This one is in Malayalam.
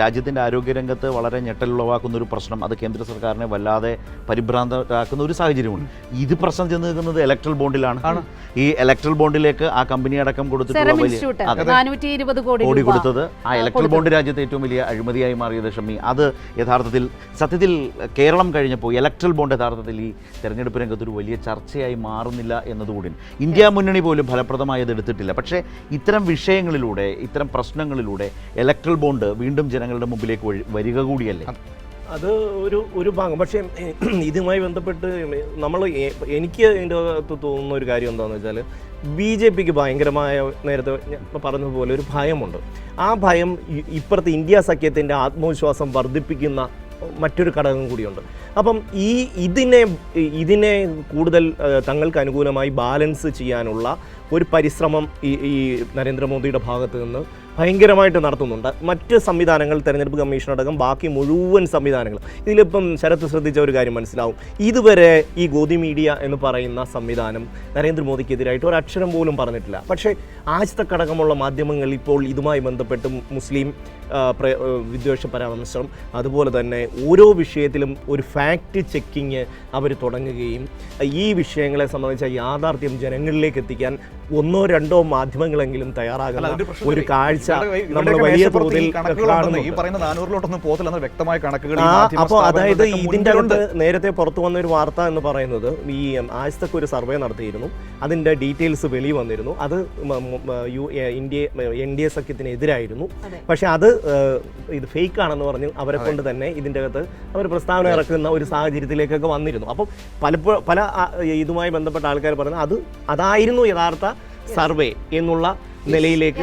രാജ്യത്തിൻ്റെ ആരോഗ്യരംഗത്ത് വളരെ ഞെട്ടലുളവാക്കുന്ന ഒരു പ്രശ്നം, അത് കേന്ദ്ര സർക്കാരിനെ വല്ലാതെ പരിഭ്രാന്തരാക്കുന്ന ഒരു സാഹചര്യമുണ്ട്. ഇത് പ്രശ്നം ചെന്ന് നിൽക്കുന്നത് ഇലക്ട്രൽ ബോണ്ടിലാണ്. ഈ ഇലക്ട്രൽ ബോണ്ടിലേക്ക് ആ കമ്പനി അടക്കം കൊടുത്തിട്ടുള്ള കോടി കൊടുത്തത്, ആ ഇലക്ട്രൽ ബോണ്ട് രാജ്യത്തെ ഏറ്റവും വലിയ അഴിമതിയായി മാറിയത് ഷമ്മി. അത് സത്യത്തിൽ കേരളം കഴിഞ്ഞപ്പോൾ ഇലക്ട്രൽ ബോണ്ട് യഥാർത്ഥത്തിൽ ഈ തെരഞ്ഞെടുപ്പ് രംഗത്ത് ഒരു വലിയ ചർച്ചയായി മാറുന്നില്ല എന്നതുകൂടി ഇന്ത്യ മുന്നണി പോലും ഫലപ്രദമായി അത് എടുത്തിട്ടില്ല. പക്ഷേ ഇത്തരം വിഷയങ്ങളിലൂടെ, ഇത്തരം പ്രശ്നങ്ങളിലൂടെ ഇലക്ട്രൽ ബോണ്ട് വീണ്ടും ജനങ്ങളുടെ മുമ്പിലേക്ക് വരിക കൂടിയല്ലേ? അത് ഒരു ഭാഗം. പക്ഷേ ഇതുമായി ബന്ധപ്പെട്ട് എനിക്ക് ഇതിൻ്റെ അകത്ത് തോന്നുന്ന ഒരു കാര്യം എന്താണെന്ന് വെച്ചാൽ, BJPക്ക് ഭയങ്കരമായ, നേരത്തെ പറഞ്ഞതുപോലെ ഒരു ഭയമുണ്ട്. ആ ഭയം ഇപ്പുറത്തെ ഇന്ത്യ സഖ്യത്തിൻ്റെ ആത്മവിശ്വാസം വർദ്ധിപ്പിക്കുന്ന മറ്റൊരു ഘടകം കൂടിയുണ്ട്. അപ്പം ഇതിനെ കൂടുതൽ തങ്ങൾക്ക് അനുകൂലമായി ബാലൻസ് ചെയ്യാനുള്ള ഒരു പരിശ്രമം ഈ നരേന്ദ്രമോദിയുടെ ഭാഗത്ത് നിന്ന് ഭയങ്കരമായിട്ട് നടത്തുന്നുണ്ട്. മറ്റ് സംവിധാനങ്ങൾ, തെരഞ്ഞെടുപ്പ് കമ്മീഷൻ അടക്കം ബാക്കി മുഴുവൻ സംവിധാനങ്ങൾ, ഇതിലിപ്പം ശരത്ത് ശ്രദ്ധിച്ച ഒരു കാര്യം മനസ്സിലാവും. ഇതുവരെ ഈ ഗോദി മീഡിയ എന്ന് പറയുന്ന സംവിധാനം നരേന്ദ്രമോദിക്കെതിരായിട്ട് ഒരു അക്ഷരം പോലും പറഞ്ഞിട്ടില്ല. പക്ഷേ ആജ് തക് അടക്കമുള്ള മാധ്യമങ്ങൾ ഇപ്പോൾ ഇതുമായി ബന്ധപ്പെട്ട് മുസ്ലിം വിദ്വേഷ പരാമർശം, അതുപോലെ തന്നെ ഓരോ വിഷയത്തിലും ഒരു ഫാക്റ്റ് ചെക്കിങ് അവർ തുടങ്ങുകയും ഈ വിഷയങ്ങളെ സംബന്ധിച്ച യാഥാർത്ഥ്യം ജനങ്ങളിലേക്ക് എത്തിക്കാൻ ഒന്നോ രണ്ടോ മാധ്യമങ്ങളെങ്കിലും തയ്യാറാകുന്ന ഒരു കാഴ്ച നമ്മൾ വലിയ തോതിൽ അപ്പോൾ അതായത് ഇതിൻ്റെ അകത്ത് നേരത്തെ പുറത്തു വന്ന ഒരു വാർത്ത എന്ന് പറയുന്നത്, ഈ ആജ് തക് ഒരു സർവേ നടത്തിയിരുന്നു, അതിൻ്റെ ഡീറ്റെയിൽസ് വെളി വന്നിരുന്നു. അത് NDA സഖ്യത്തിനെതിരായിരുന്നു. പക്ഷെ അത് ഇത് ഫേക്ക് ആണെന്ന് പറഞ്ഞ് അവരെ കൊണ്ട് തന്നെ ഇതിൻ്റെ അകത്ത് അവർ പ്രസ്താവന ഇറക്കുന്ന ഒരു സാഹചര്യത്തിലേക്കൊക്കെ വന്നിരുന്നു. അപ്പം പല ഇതുമായി ബന്ധപ്പെട്ട ആൾക്കാർ പറയുന്നത് അതായിരുന്നു യഥാർത്ഥ സർവേ എന്നുള്ള നിലയിലേക്ക്